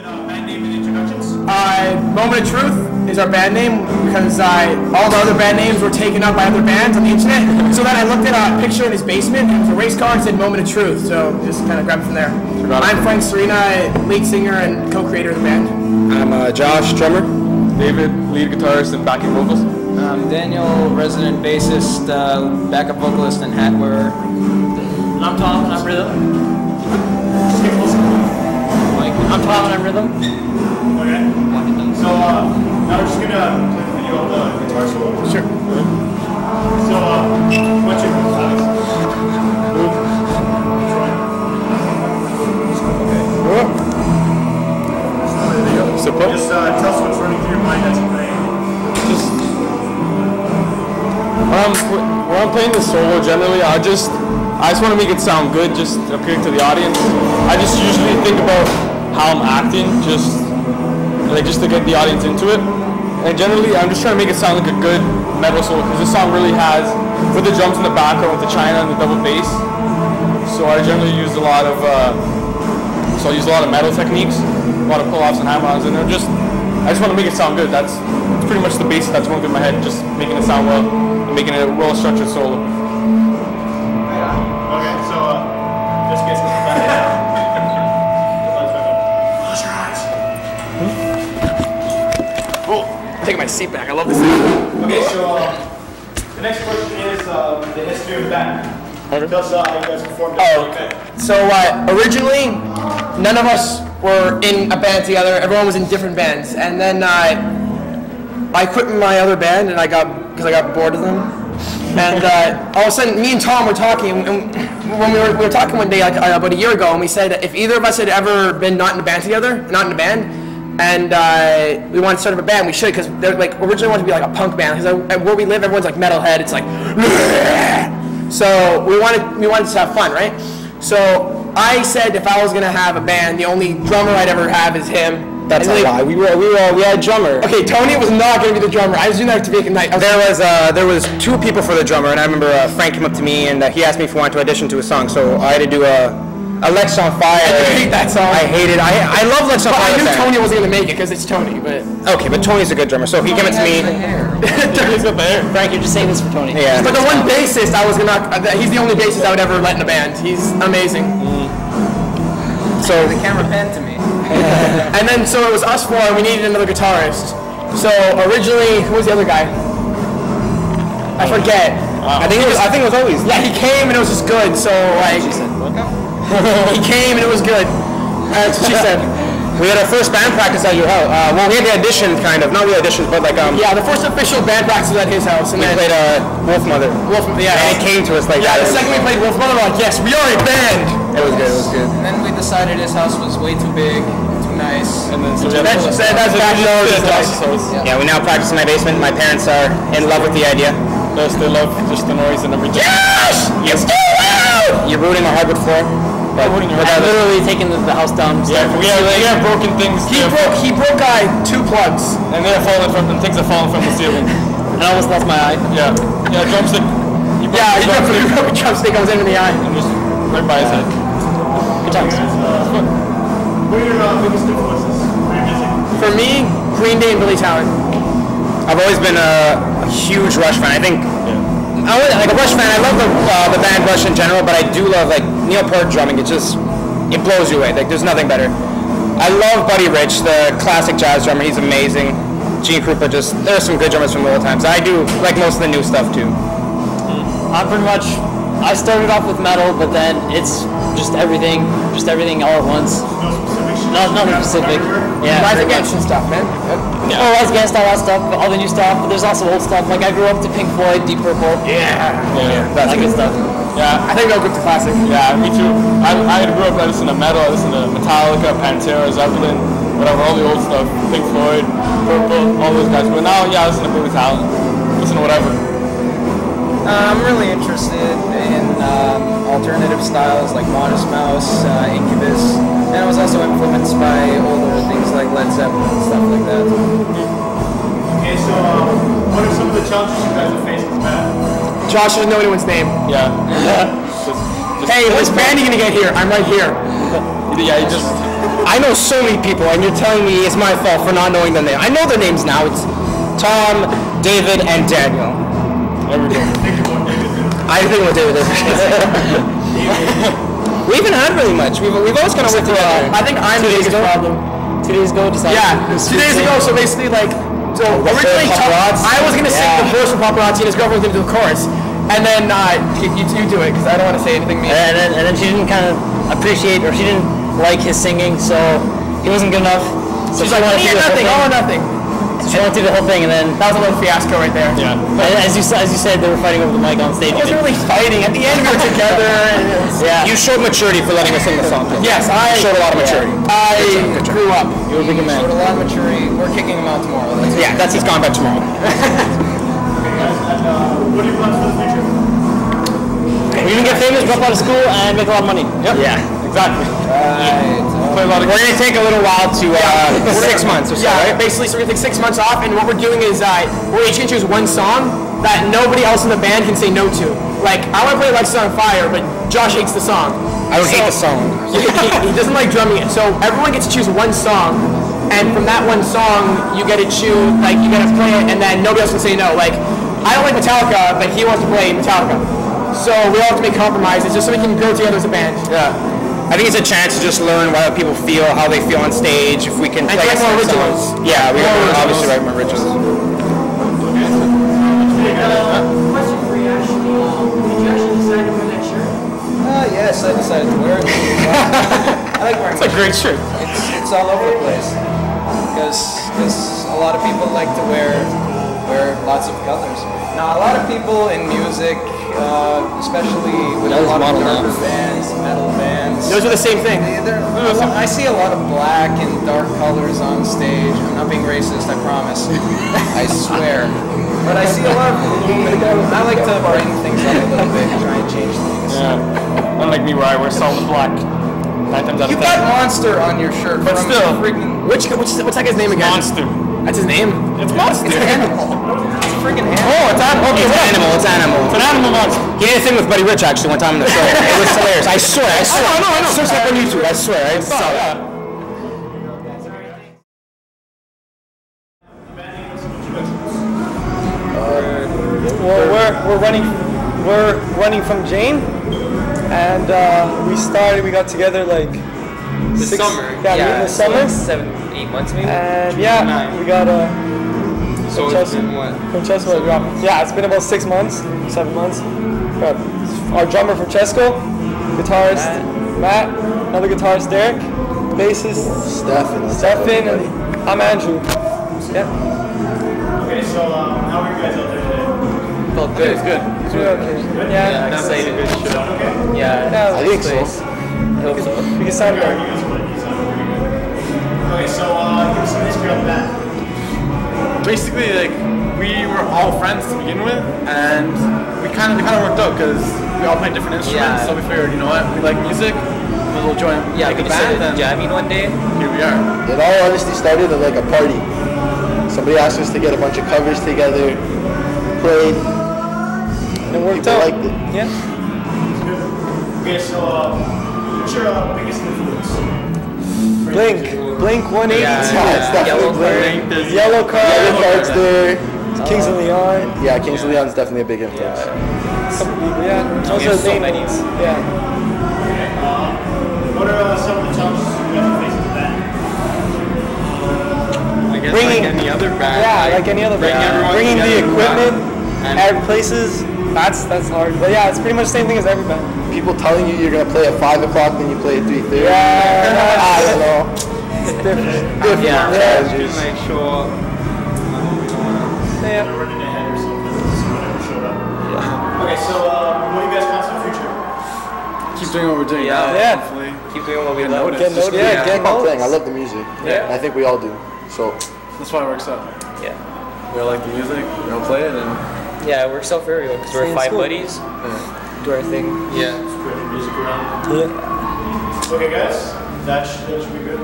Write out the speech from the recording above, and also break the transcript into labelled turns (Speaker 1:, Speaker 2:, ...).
Speaker 1: Band name and introductions?
Speaker 2: Moment of Truth is our band name because all the other band names were taken up by other bands on the internet. So then I looked at a picture in his basement and it was a race car and said Moment of Truth. So just kind of grabbed it from there. I'm Frank Serena, lead singer and co-creator of the band.
Speaker 3: I'm Josh, drummer.
Speaker 4: David, lead guitarist and backing vocals.
Speaker 5: I'm Daniel, resident bassist, backup vocalist and hat wearer.
Speaker 6: And I'm Tom and I'm rhythm. I'm Tom and I'm rhythm.
Speaker 1: Okay. So now we're just gonna play the video of the guitar solo.
Speaker 2: Sure.
Speaker 1: So what's your name, Alex?
Speaker 4: So
Speaker 1: Just tell us what's running through your mind as you play.
Speaker 4: just when I'm playing the solo, generally I just want to make it sound good, just appealing to the audience. I just usually think about how I'm acting, just to get the audience into it. And generally, I'm just trying to make it sound like a good metal solo because this song really has, with the drums in the background, with the China and the double bass. So I generally use a lot of, metal techniques, a lot of pull-offs and hammer-ons, and I just want to make it sound good. That's pretty much the basics that's going through my head, just making it sound well, and making it a well-structured solo.
Speaker 1: Okay, so just get some back now. Close your eyes.
Speaker 2: Oh, I'm taking my seat back. I love this thing.
Speaker 1: Okay, so the next question is the history of the band. Tell us how you guys performed at the band.
Speaker 2: So originally, none of us were in a band together. Everyone was in different bands, and then I quit my other band, and because I got bored of them. And all of a sudden, me and Tom were talking, and when we were talking one day, like about a year ago, and we said if either of us had ever been not in a band together, not in a band, and we wanted to start up a band, we should, because they're like originally wanted to be like a punk band, because where we live, everyone's like metalhead. It's like, so we wanted to have fun, right? So I said if I was gonna have a band, the only drummer I'd ever have is him.
Speaker 3: That's a lie. We had a drummer.
Speaker 2: Okay, Tony was not going to be the drummer. I was doing that to make a night.
Speaker 3: There was two people for the drummer, and I remember Frank came up to me and he asked me if I wanted to audition to a song. So I had to do a Lex on Fire.
Speaker 2: I hate that song.
Speaker 3: I hate it. I love Lex on Fire.
Speaker 2: I knew Tony wasn't going to make it because it's Tony, but
Speaker 3: okay, but Tony's a good drummer. So he came up to me.
Speaker 2: Tony's got the hair.
Speaker 6: Frank, you're just saying this for Tony.
Speaker 3: Yeah.
Speaker 2: But the one bassist he's the only bassist I would ever let in a band. He's amazing.
Speaker 5: So the camera panned to me.
Speaker 2: And then so it was us four, and we needed another guitarist. So originally, who was the other guy? I forget.
Speaker 3: I think it was always.
Speaker 2: Yeah, he came and it was just good. So like,
Speaker 5: She said, welcome.
Speaker 2: he came and it was good. That's what she said.
Speaker 3: We had our first band practice at your house. Well, we had the audition, kind of. Not really auditions, but like
Speaker 2: Yeah, the first official band practice was at his house, and
Speaker 3: we
Speaker 2: then
Speaker 3: played Wolf Mother.
Speaker 2: yeah.
Speaker 3: And it came to us like
Speaker 2: Yeah,
Speaker 3: that.
Speaker 2: the second we played Wolf Mother, we're like, yes, we are a band.
Speaker 3: It was good. It was good.
Speaker 5: And then we decided his house was way too big, too nice.
Speaker 4: And then so
Speaker 2: That's backyard.
Speaker 3: Yeah, we now practice in my basement. My parents are in love with the idea.
Speaker 4: Yes, they love just the noise and everything.
Speaker 2: Yes! It's too loud!
Speaker 3: You're rooting my hardwood floor. But
Speaker 6: I'm literally taking the house down.
Speaker 4: Yeah, we have broken things.
Speaker 2: He broke 2 plugs.
Speaker 4: And things have fallen from the ceiling.
Speaker 6: And I almost lost my eye.
Speaker 4: Yeah, drumstick.
Speaker 2: He broke a drumstick. I was in the eye.
Speaker 4: And just right by his head.
Speaker 6: Good times.
Speaker 1: What are your biggest influences for your music?
Speaker 2: For me, Green Day and Billy Talent.
Speaker 3: I've always been a huge Rush fan. I think like a Rush fan. I love the band Rush in general, but I do love like Neil Peart drumming. It blows you away. Like there's nothing better. I love Buddy Rich, the classic jazz drummer. He's amazing. Gene Krupa, there's some good drummers from the old times. I do like most of the new stuff too.
Speaker 6: I started off with metal, but then it's just everything all at once. Nothing specific. Yeah.
Speaker 2: Rise Against and stuff, man.
Speaker 6: Yeah. Oh, Rise Against, all that stuff, all the new stuff, but there's also old stuff. Like I grew up to Pink Floyd, Deep Purple.
Speaker 2: Yeah.
Speaker 6: That's good stuff.
Speaker 4: Yeah,
Speaker 2: I think they'll go to classic.
Speaker 4: yeah, me too. I grew up listening to metal. I listened to Metallica, Pantera, Zeppelin, whatever, all the old stuff. Pink Floyd, Purple, all those guys. But now, I listen to Billy Talent. Listen to whatever.
Speaker 5: I'm really interested in alternative styles like Modest Mouse, Incubus, and I was also influenced by older things like Led Zeppelin and stuff like that.
Speaker 1: Okay, so what are some of the challenges you guys have faced with the band?
Speaker 2: Josh doesn't know anyone's name.
Speaker 4: Yeah.
Speaker 2: Hey, which band are you gonna get here? I'm right here.
Speaker 4: Yeah, you just.
Speaker 3: I know so many people, and you're telling me it's my fault for not knowing their name. I know their names now. It's Tom, David, and Daniel.
Speaker 4: There we go.
Speaker 3: I think what David is. We haven't had really much. We've always kind of worked together.
Speaker 2: I think I'm the biggest problem.
Speaker 6: 2 days ago, decided.
Speaker 2: Yeah, 2 days ago. So basically, like, originally I was gonna sing the verse for Paparazzi, and his girlfriend was gonna do the chorus. And then you do it because I don't want to say anything mean.
Speaker 6: And then she didn't kind of appreciate, or she didn't like his singing, so he wasn't good enough. So
Speaker 2: She's like,
Speaker 6: wanted to do the whole
Speaker 2: nothing,
Speaker 6: thing.
Speaker 2: oh nothing.
Speaker 6: She wanted to do the whole thing, and then
Speaker 2: That was a little fiasco right there.
Speaker 4: Yeah.
Speaker 6: as you said, they were fighting over the mic on stage.
Speaker 2: It wasn't really fighting. At the end, we were together. And it was,
Speaker 6: Yeah.
Speaker 3: You showed maturity for letting us sing the song.
Speaker 2: Yes, I
Speaker 3: showed a lot of maturity.
Speaker 2: I grew up.
Speaker 6: You were a big man.
Speaker 5: Showed a lot of maturity. We're kicking him out tomorrow. That's
Speaker 3: Yeah, that's he's gone back tomorrow.
Speaker 1: Okay, guys, and what are your plans for the future?
Speaker 6: We're gonna get famous, drop out of school, and make a lot of money.
Speaker 4: Yep.
Speaker 3: Yeah.
Speaker 4: Exactly. Play a lot of.
Speaker 3: We're gonna take a little while to 6 months or so,
Speaker 2: Yeah,
Speaker 3: right?
Speaker 2: basically, so we're gonna take 6 months off, and what we're doing is we're each gonna choose one song that nobody else in the band can say no to. Like, I want to play Lights on Fire, but Josh hates the song.
Speaker 3: I don't hate the song.
Speaker 2: he doesn't like drumming it. So everyone gets to choose one song, and from that one song, you get to choose, like, you get to play it, and then nobody else can say no. Like, I don't like Metallica, but he wants to play Metallica. So we all have to make compromises just so we can grow together as a band.
Speaker 3: Yeah. I think it's a chance to just learn what people feel, how they feel on stage. If we can
Speaker 2: And
Speaker 3: play
Speaker 2: write more
Speaker 3: some
Speaker 2: originals.
Speaker 3: songs. Yeah, we can obviously write more originals.
Speaker 7: Question for you, actually. Did you actually decide to wear that shirt?
Speaker 5: Yes, I decided to wear it. I like wearing
Speaker 4: It's a great shirt.
Speaker 5: It's all over the place. Because a lot of people like to wear lots of colors. Now, a lot of people in music, especially with a lot of darker bands, metal bands,
Speaker 2: Those are the same thing.
Speaker 5: I see a lot of black and dark colors on stage. I'm not being racist, I promise. I swear. But I see a lot of I like to brighten things up a little bit and try and change things.
Speaker 4: Yeah. Unlike me, where I wear solid black. 9 times out
Speaker 5: You
Speaker 4: of 10.
Speaker 5: got Monster on your shirt,
Speaker 4: But
Speaker 5: from
Speaker 4: still.
Speaker 5: freaking
Speaker 2: What's that guy's name again?
Speaker 4: Monster.
Speaker 2: That's his name.
Speaker 4: It's monster.
Speaker 5: it's an freaking animal.
Speaker 4: Oh, it's animal. Okay,
Speaker 3: It's an animal. It's an animal.
Speaker 4: It's an animal monster.
Speaker 3: He did a thing with Buddy Rich actually one time in the show. It was hilarious. I swear. I swear.
Speaker 4: I know.
Speaker 3: Search up on YouTube. I swear. I saw that.
Speaker 8: Well, we're running from Jane, and we got together like
Speaker 5: This summer.
Speaker 8: in the summer,
Speaker 5: 7, 8 months maybe.
Speaker 8: and
Speaker 5: July.
Speaker 8: we got
Speaker 5: So it's been what?
Speaker 8: Francesco. It's been about 6 months, 7 months. Got our drummer Francesco, guitarist Matt, another guitarist Derek, bassist Stefan, and I'm Andrew. Yeah.
Speaker 1: Okay, so how are you guys out there today?
Speaker 5: Felt good. It's good.
Speaker 8: Okay. Yeah.
Speaker 5: Excited.
Speaker 1: Okay.
Speaker 5: Yeah.
Speaker 8: I
Speaker 2: think so.
Speaker 5: I hope so.
Speaker 8: We can sound
Speaker 1: You
Speaker 8: good.
Speaker 1: guys play. You sound pretty good. Okay, so give us some history on the band.
Speaker 9: Basically, like, we were all friends to begin with, and we kind of worked out because we all played different instruments.
Speaker 5: Yeah.
Speaker 9: So we figured, you know what, we like music, we'll join,
Speaker 5: Yeah,
Speaker 9: make
Speaker 5: we
Speaker 9: a band,
Speaker 5: decided
Speaker 9: and
Speaker 5: jamming one day.
Speaker 9: here we are.
Speaker 10: It all honestly started at like a party. Somebody asked us to get a bunch of covers together, played,
Speaker 8: It worked
Speaker 10: people
Speaker 8: out.
Speaker 10: liked it.
Speaker 8: Yeah.
Speaker 1: Okay, so what's your biggest influence?
Speaker 8: Blink 182.
Speaker 10: Yeah, it's definitely
Speaker 5: Yellow
Speaker 10: Blink.
Speaker 8: Yellow Card.
Speaker 10: Yellow Card's there.
Speaker 8: Kings of Leon.
Speaker 10: Yeah, Kings of Leon's definitely a big influence.
Speaker 8: Yeah. Those
Speaker 5: We
Speaker 8: are
Speaker 5: have
Speaker 8: the
Speaker 5: so
Speaker 8: main
Speaker 5: many.
Speaker 8: ones. Yeah.
Speaker 1: What are some of the challenges you guys are facing as a band?
Speaker 9: I guess
Speaker 8: Bringing-
Speaker 9: like any other band.
Speaker 8: Yeah, like any other
Speaker 9: bring
Speaker 8: band.
Speaker 9: everyone
Speaker 8: Bringing the
Speaker 9: together,
Speaker 8: equipment
Speaker 9: and-
Speaker 8: at places, that's hard. But yeah, it's pretty much the same thing as every band.
Speaker 10: People telling you you're gonna play at 5 o'clock, then you play at 3:30.
Speaker 8: Yeah.
Speaker 10: I don't know.
Speaker 8: It's different.
Speaker 10: Different
Speaker 5: Yeah.
Speaker 10: challenges.
Speaker 9: Make sure.
Speaker 8: Yeah.
Speaker 1: Running ahead or something, so whatever showed up. Okay, so what do you guys want for the future?
Speaker 9: Keep doing what we're doing
Speaker 5: Yeah.
Speaker 9: now.
Speaker 8: Yeah.
Speaker 9: Hopefully.
Speaker 5: Keep doing what we love.
Speaker 8: Get
Speaker 9: Just
Speaker 8: noticed. Yeah, get
Speaker 10: Keep on playing. I
Speaker 8: noticed.
Speaker 10: love the music.
Speaker 5: Yeah.
Speaker 10: And I think we all do. So
Speaker 9: That's why it works out.
Speaker 5: Yeah.
Speaker 9: We all like the music. We all play it, and
Speaker 5: Yeah, it works out for everyone because we're
Speaker 8: Same
Speaker 5: 5
Speaker 8: school.
Speaker 5: buddies. Do our thing. Yeah.
Speaker 1: Spreading music around.
Speaker 8: Yeah.
Speaker 1: Okay, guys, that should be good.